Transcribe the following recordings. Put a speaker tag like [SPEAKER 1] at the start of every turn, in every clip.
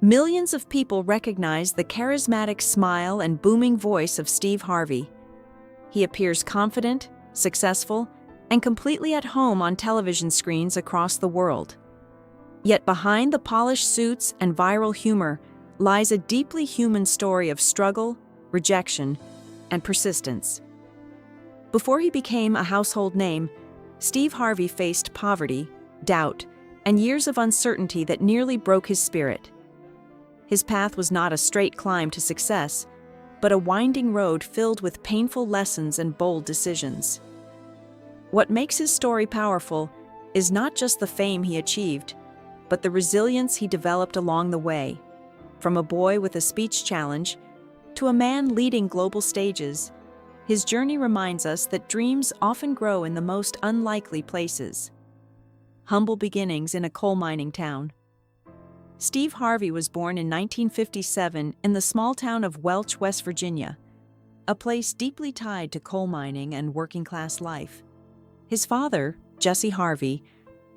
[SPEAKER 1] Millions of people recognize the charismatic smile and booming voice of Steve Harvey. He appears confident, successful, and completely at home on television screens across the world. Yet behind the polished suits and viral humor lies a deeply human story of struggle, rejection, and persistence. Before he became a household name, Steve Harvey faced poverty, doubt, and years of uncertainty that nearly broke his spirit. His path was not a straight climb to success, but a winding road filled with painful lessons and bold decisions. What makes his story powerful is not just the fame he achieved, but the resilience he developed along the way. From a boy with a speech challenge to a man leading global stages, his journey reminds us that dreams often grow in the most unlikely places. Humble beginnings in a coal mining town. Steve Harvey was born in 1957 in the small town of Welch, West Virginia, a place deeply tied to coal mining and working-class life. His father, Jesse Harvey,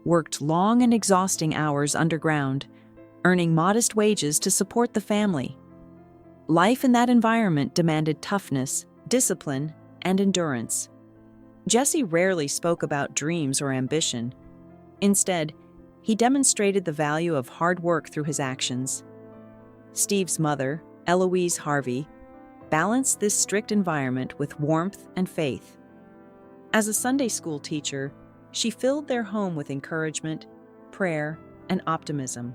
[SPEAKER 1] worked long and exhausting hours underground, earning modest wages to support the family. Life in that environment demanded toughness, discipline, and endurance. Jesse rarely spoke about dreams or ambition. Instead, he demonstrated the value of hard work through his actions. Steve's mother, Eloise Harvey, balanced this strict environment with warmth and faith. As a Sunday school teacher, she filled their home with encouragement, prayer, and optimism.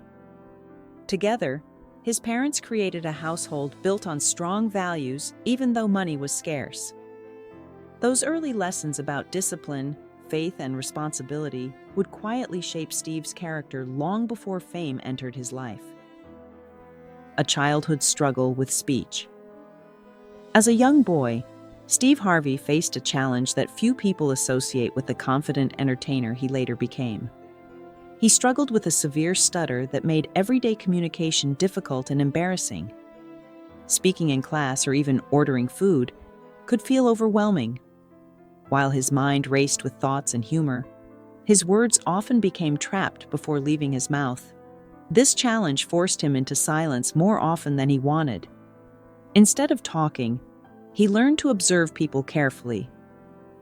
[SPEAKER 1] Together, his parents created a household built on strong values even though money was scarce. Those early lessons about discipline, faith, and responsibility would quietly shape Steve's character long before fame entered his life. A childhood struggle with speech. As a young boy, Steve Harvey faced a challenge that few people associate with the confident entertainer he later became. He struggled with a severe stutter that made everyday communication difficult and embarrassing. Speaking in class or even ordering food could feel overwhelming. While his mind raced with thoughts and humor, his words often became trapped before leaving his mouth. This challenge forced him into silence more often than he wanted. Instead of talking, he learned to observe people carefully,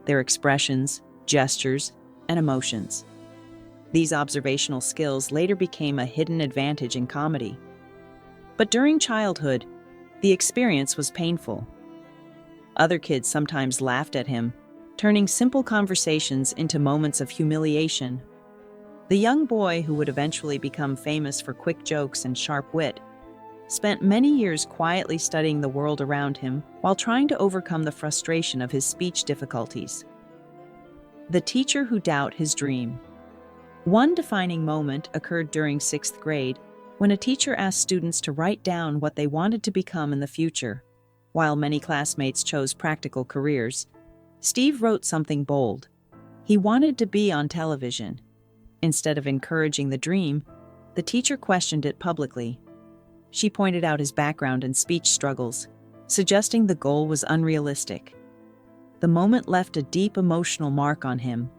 [SPEAKER 1] their expressions, gestures, and emotions. These observational skills later became a hidden advantage in comedy. But during childhood, the experience was painful. Other kids sometimes laughed at him, turning simple conversations into moments of humiliation. The young boy, who would eventually become famous for quick jokes and sharp wit, spent many years quietly studying the world around him while trying to overcome the frustration of his speech difficulties. The teacher who doubted his dream. One defining moment occurred during 6th grade when a teacher asked students to write down what they wanted to become in the future. While many classmates chose practical careers, Steve wrote something bold. He wanted to be on television. Instead of encouraging the dream, the teacher questioned it publicly. She pointed out his background and speech struggles, suggesting the goal was unrealistic. The moment left a deep emotional mark on him.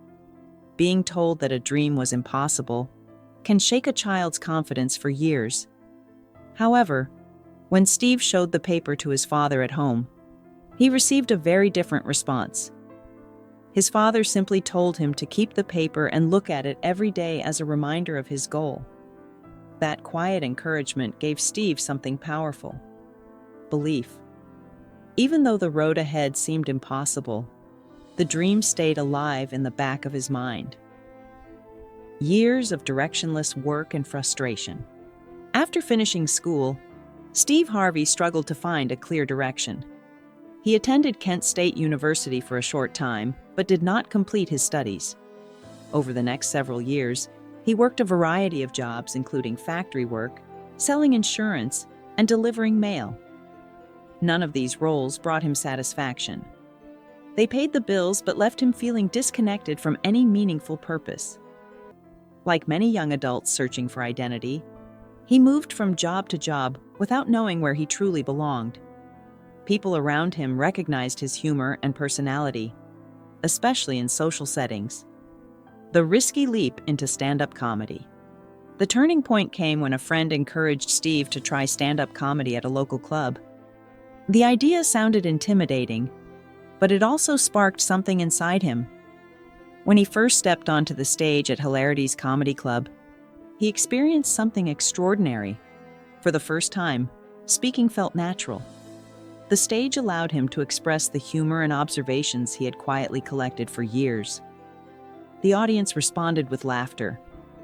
[SPEAKER 1] Being told that a dream was impossible can shake a child's confidence for years. However, when Steve showed the paper to his father at home, he received a very different response. His father simply told him to keep the paper and look at it every day as a reminder of his goal. That quiet encouragement gave Steve something powerful: belief. Even though the road ahead seemed impossible, the dream stayed alive in the back of his mind. Years of directionless work and frustration. After finishing school, Steve Harvey struggled to find a clear direction. He attended Kent State University for a short time, but did not complete his studies. Over the next several years, he worked a variety of jobs, including factory work, selling insurance, and delivering mail. None of these roles brought him satisfaction. They paid the bills but left him feeling disconnected from any meaningful purpose. Like many young adults searching for identity, he moved from job to job without knowing where he truly belonged. People around him recognized his humor and personality, especially in social settings. The risky leap into stand-up comedy. The turning point came when a friend encouraged Steve to try stand-up comedy at a local club. The idea sounded intimidating, but it also sparked something inside him. When he first stepped onto the stage at Hilarity's comedy club, he experienced something extraordinary. For the first time, speaking felt natural. The stage allowed him to express the humor and observations he had quietly collected for years. The audience responded with laughter,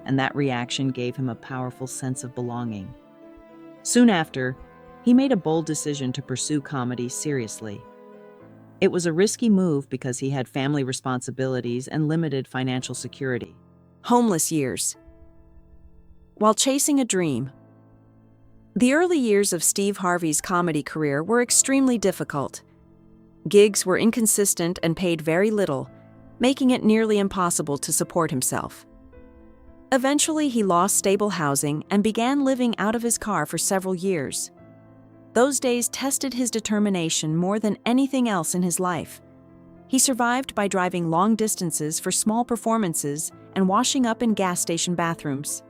[SPEAKER 1] and that reaction gave him a powerful sense of belonging. Soon after, he made a bold decision to pursue comedy seriously. It was a risky move because he had family responsibilities and limited financial security. Homeless years. While chasing a dream. The early years of Steve Harvey's comedy career were extremely difficult. Gigs were inconsistent and paid very little, making it nearly impossible to support himself. Eventually, he lost stable housing and began living out of his car for several years. Those days tested his determination more than anything else in his life. He survived by driving long distances for small performances and washing up in gas station bathrooms.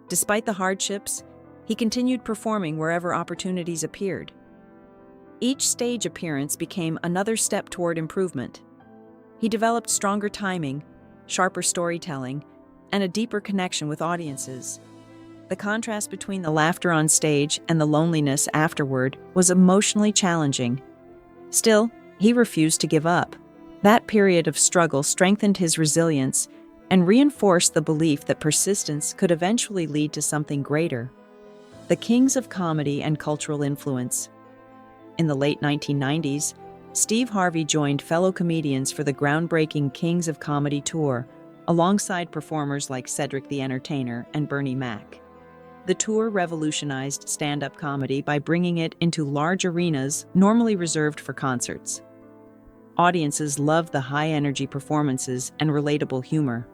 [SPEAKER 1] Despite the hardships, he continued performing wherever opportunities appeared. Each stage appearance became another step toward improvement. He developed stronger timing, sharper storytelling, and a deeper connection with audiences. The contrast between the laughter on stage and the loneliness afterward was emotionally challenging. Still, he refused to give up. That period of struggle strengthened his resilience and reinforced the belief that persistence could eventually lead to something greater. The kings of comedy and cultural influence. In the late 1990s, Steve Harvey joined fellow comedians for the groundbreaking Kings of Comedy tour, alongside performers like Cedric the Entertainer and Bernie Mac. The tour revolutionized stand-up comedy by bringing it into large arenas normally reserved for concerts. Audiences loved the high-energy performances and relatable humor.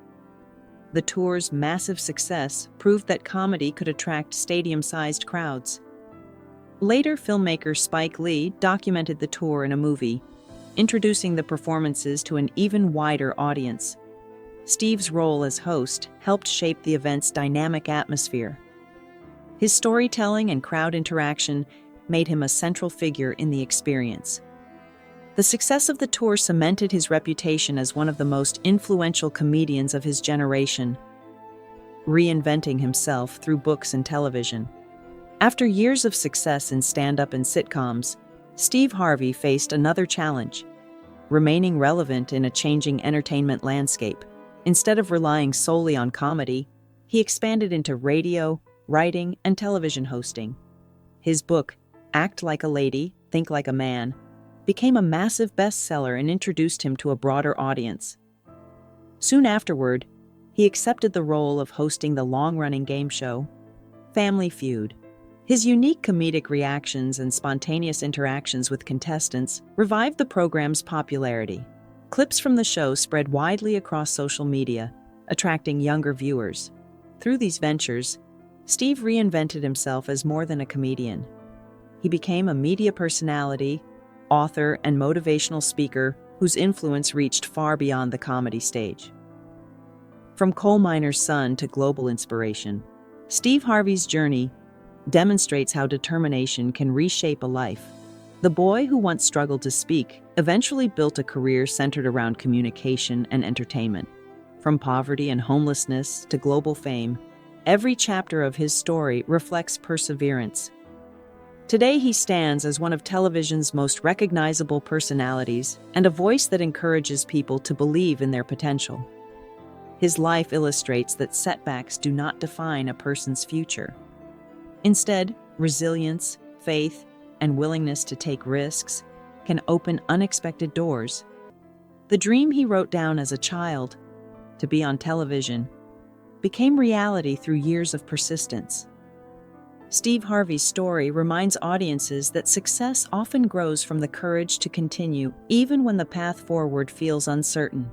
[SPEAKER 1] The tour's massive success proved that comedy could attract stadium-sized crowds. Later, filmmaker Spike Lee documented the tour in a movie, introducing the performances to an even wider audience. Steve's role as host helped shape the event's dynamic atmosphere. His storytelling and crowd interaction made him a central figure in the experience. The success of the tour cemented his reputation as one of the most influential comedians of his generation, reinventing himself through books and television. After years of success in stand-up and sitcoms, Steve Harvey faced another challenge: remaining relevant in a changing entertainment landscape. Instead of relying solely on comedy, he expanded into radio, writing, and television hosting. His book, Act Like a Lady, Think Like a Man, became a massive bestseller and introduced him to a broader audience. Soon afterward, he accepted the role of hosting the long-running game show, Family Feud. His unique comedic reactions and spontaneous interactions with contestants revived the program's popularity. Clips from the show spread widely across social media, attracting younger viewers. Through these ventures, Steve reinvented himself as more than a comedian. He became a media personality, author, and motivational speaker whose influence reached far beyond the comedy stage. From coal miner's son to global inspiration, Steve Harvey's journey demonstrates how determination can reshape a life. The boy who once struggled to speak eventually built a career centered around communication and entertainment. From poverty and homelessness to global fame, every chapter of his story reflects perseverance. Today he stands as one of television's most recognizable personalities and a voice that encourages people to believe in their potential. His life illustrates that setbacks do not define a person's future. Instead, resilience, faith, and willingness to take risks can open unexpected doors. The dream he wrote down as a child, to be on television, became reality through years of persistence. Steve Harvey's story reminds audiences that success often grows from the courage to continue even when the path forward feels uncertain.